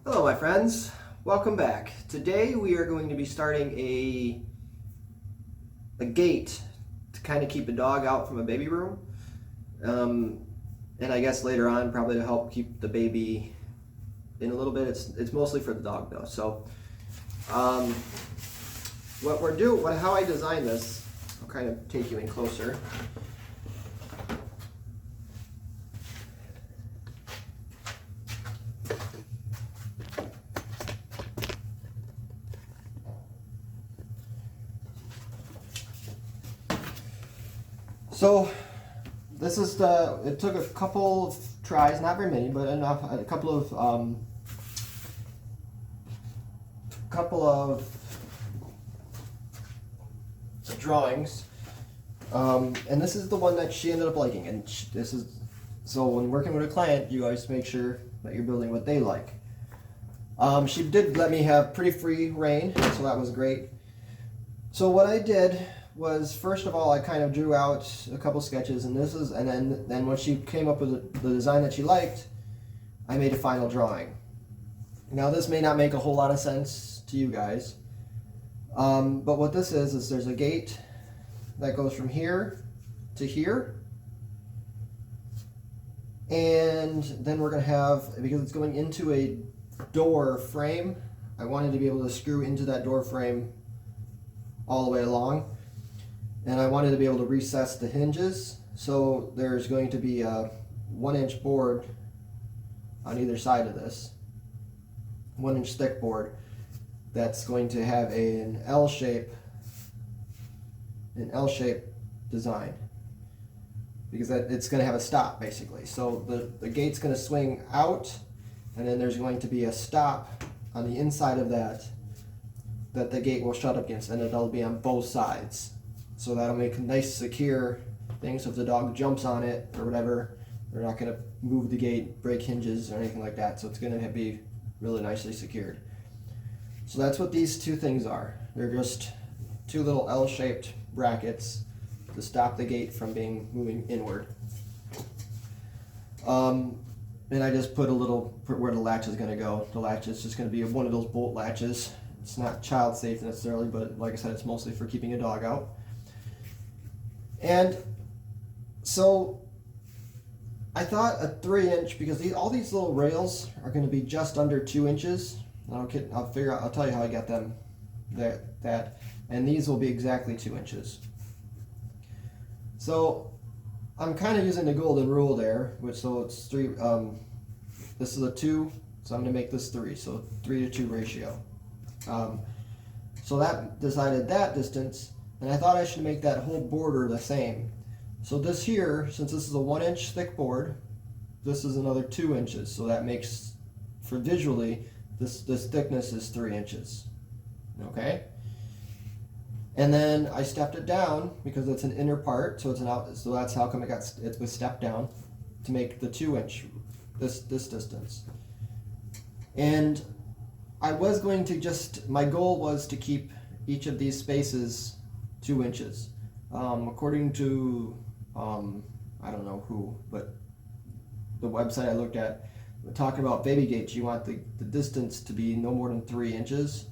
Hello my friends, welcome back. Today we are going to be starting a gate to kind of keep a dog out from a baby room. And I guess later on probably to help keep the baby in a little bit. It's mostly for the dog though. So how I designed this, I'll kind of take you in closer. So this is it took a couple of tries, not very many, but enough, a couple of drawings. And this is the one that she ended up liking. And so when working with a client, you always make sure that you're building what they like. She did let me have pretty free reign, so that was great. So what I did was, first of all, I kind of drew out a couple sketches, and then when she came up with the design that she liked, I made a final drawing. Now this may not make a whole lot of sense to you guys, but what this is there's a gate that goes from here to here, and then we're going to have, because it's going into a door frame, I wanted to be able to screw into that door frame all the way along. And I wanted to be able to recess the hinges, so there's going to be a 1-inch board on either side of this, 1-inch thick board that's going to have an L-shape design, because it's going to have a stop basically. So the gate's going to swing out, and then there's going to be a stop on the inside of that the gate will shut up against, and it'll be on both sides. So that'll make a nice secure thing, so if the dog jumps on it or whatever, they're not going to move the gate, break hinges or anything like that. So it's going to be really nicely secured. So that's what these two things are. They're just two little L-shaped brackets to stop the gate from moving inward. And I just put where the latch is going to go. The latch is just going to be one of those bolt latches. It's not child safe necessarily, but like I said, it's mostly for keeping a dog out. And so I thought a 3-inch, because all these little rails are going to be just under 2 inches. I'll tell you how I got them and these will be exactly 2 inches. So I'm kind of using the golden rule there, so it's 3. This is a 2, so I'm going to make this 3, so 3-to-2 ratio. So that decided that distance. And I thought I should make that whole border the same. So this here, since this is a 1-inch thick board, this is another 2 inches. So that makes, for visually, this thickness is 3 inches. Okay? And then I stepped it down because it's an inner part, so so that's how come it was stepped down to make the 2-inch this distance. And I was going to my goal was to keep each of these spaces 2 inches. According to, I don't know who, but the website I looked at, talking about baby gates, you want the distance to be no more than 3 inches,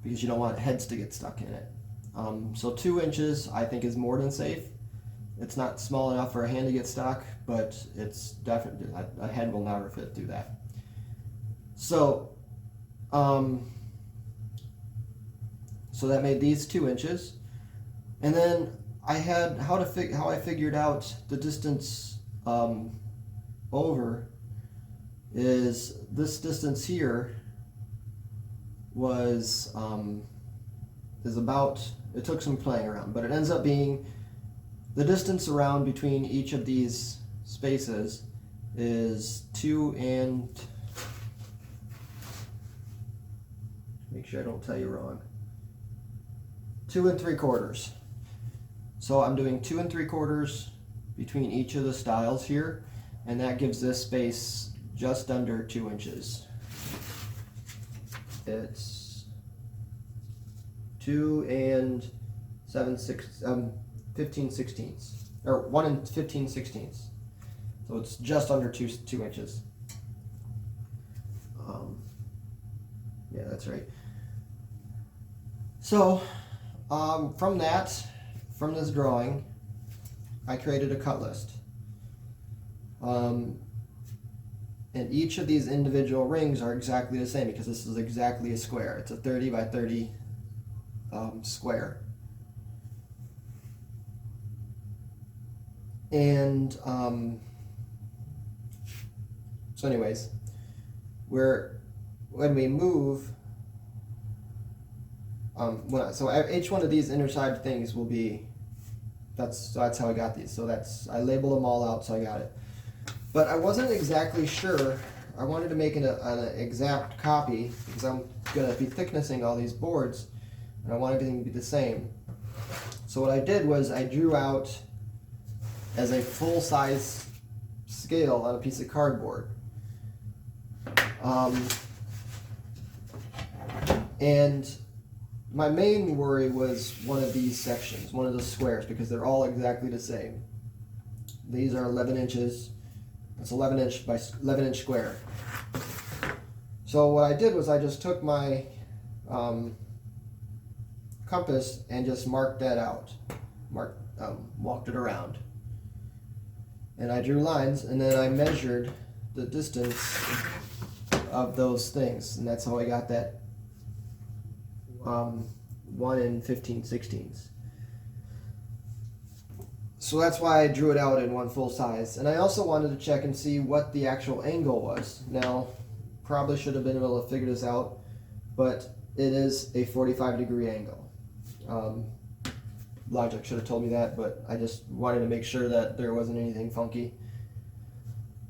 because you don't want heads to get stuck in it. So 2 inches I think is more than safe. It's not small enough for a hand to get stuck, but it's definitely, a head will never fit through that. So, so that made these 2 inches. And then I had how I figured out the distance over is this distance here was about, it took some playing around, but it ends up being the distance around between each of these spaces is 2 and, make sure I don't tell you wrong, 2 3/4. So I'm doing 2 3/4 between each of the styles here, and that gives this space just under 2 inches. It's 2 and 15/16, or 1 and 15/16. So it's just under 2 inches. Yeah, that's right. So from this drawing, I created a cut list. And each of these individual rings are exactly the same because this is exactly a square. It's a 30 by 30 square. And so anyways, when we move, so each one of these inner side things will be, that's how I got these. So I labeled them all out, so I got it. But I wasn't exactly sure. I wanted to make an exact copy because I'm going to be thicknessing all these boards, and I want everything to be the same. So what I did was I drew out as a full-size scale on a piece of cardboard. And my main worry was one of these sections, one of the squares, because they're all exactly the same. These are 11 inches. It's 11 inch by 11 inch square. So what I did was I just took my compass and just marked that out. Walked it around. And I drew lines, and then I measured the distance of those things, and that's how I got that 1 and 15/16. So that's why I drew it out in one full size. And I also wanted to check and see what the actual angle was. Now, probably should have been able to figure this out, but it is a 45-degree angle. Logic should have told me that, but I just wanted to make sure that there wasn't anything funky.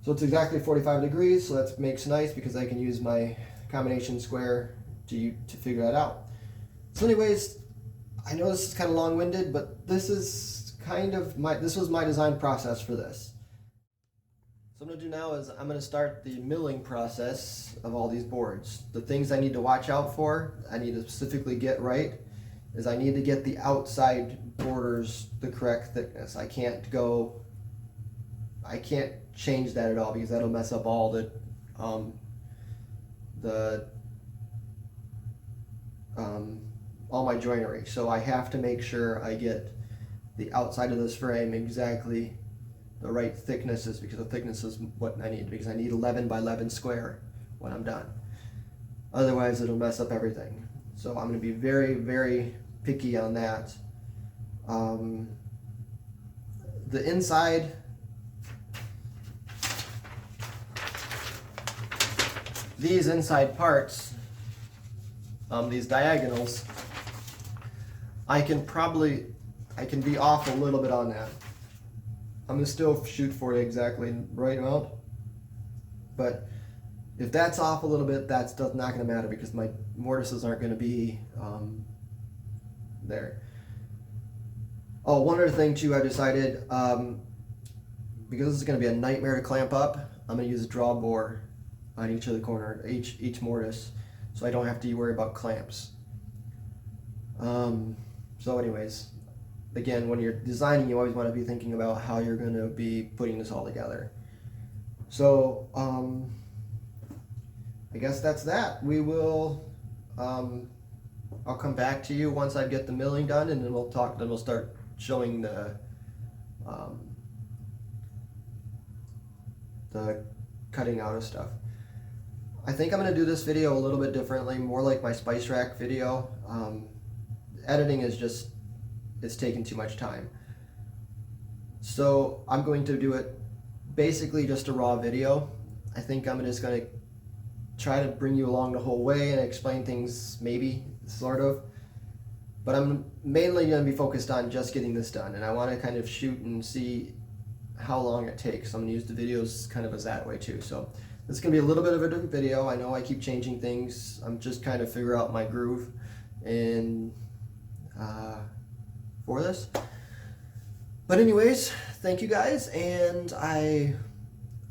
So it's exactly 45 degrees, so that makes nice because I can use my combination square to figure that out. So anyways, I know this is kind of long-winded, but this is this was my design process for this. So what I'm going to do now is I'm going to start the milling process of all these boards. The things I need to watch out for, I need to specifically get right, is I need to get the outside borders the correct thickness. I can't change that at all because that'll mess up all all my joinery. So I have to make sure I get the outside of this frame exactly the right thicknesses, because the thickness is what I need, because I need 11 by 11 square when I'm done. Otherwise it'll mess up everything. So I'm going to be very, very picky on that. The inside, these inside parts, these diagonals, I can be off a little bit on that. I'm going to still shoot for the exactly right amount, but if that's off a little bit, that's not going to matter because my mortises aren't going to be there. Oh, one other thing too, I decided, because this is going to be a nightmare to clamp up, I'm going to use a draw bore on each of the corner, each mortise, so I don't have to worry about clamps. So anyways, again, when you're designing, you always want to be thinking about how you're going to be putting this all together. So I guess that's that. We will, I'll come back to you once I get the milling done, and then we'll start showing the cutting out of stuff. I think I'm going to do this video a little bit differently, more like my spice rack video. Editing is just, it's taking too much time. So I'm going to do it basically just a raw video. I think I'm just going to try to bring you along the whole way and explain things, maybe, sort of. But I'm mainly going to be focused on just getting this done, and I want to kind of shoot and see how long it takes. I'm going to use the videos kind of as that way too. So this is going to be a little bit of a different video. I know I keep changing things. I'm just kind of figure out my groove and for this. But anyways, thank you guys, and I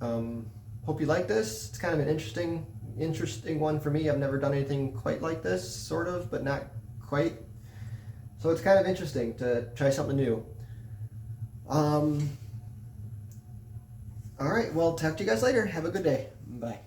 hope you like this. It's kind of an interesting one for me. I've never done anything quite like this, sort of, but not quite. So it's kind of interesting to try something new. All right. Well, talk to you guys later. Have a good day. Bye.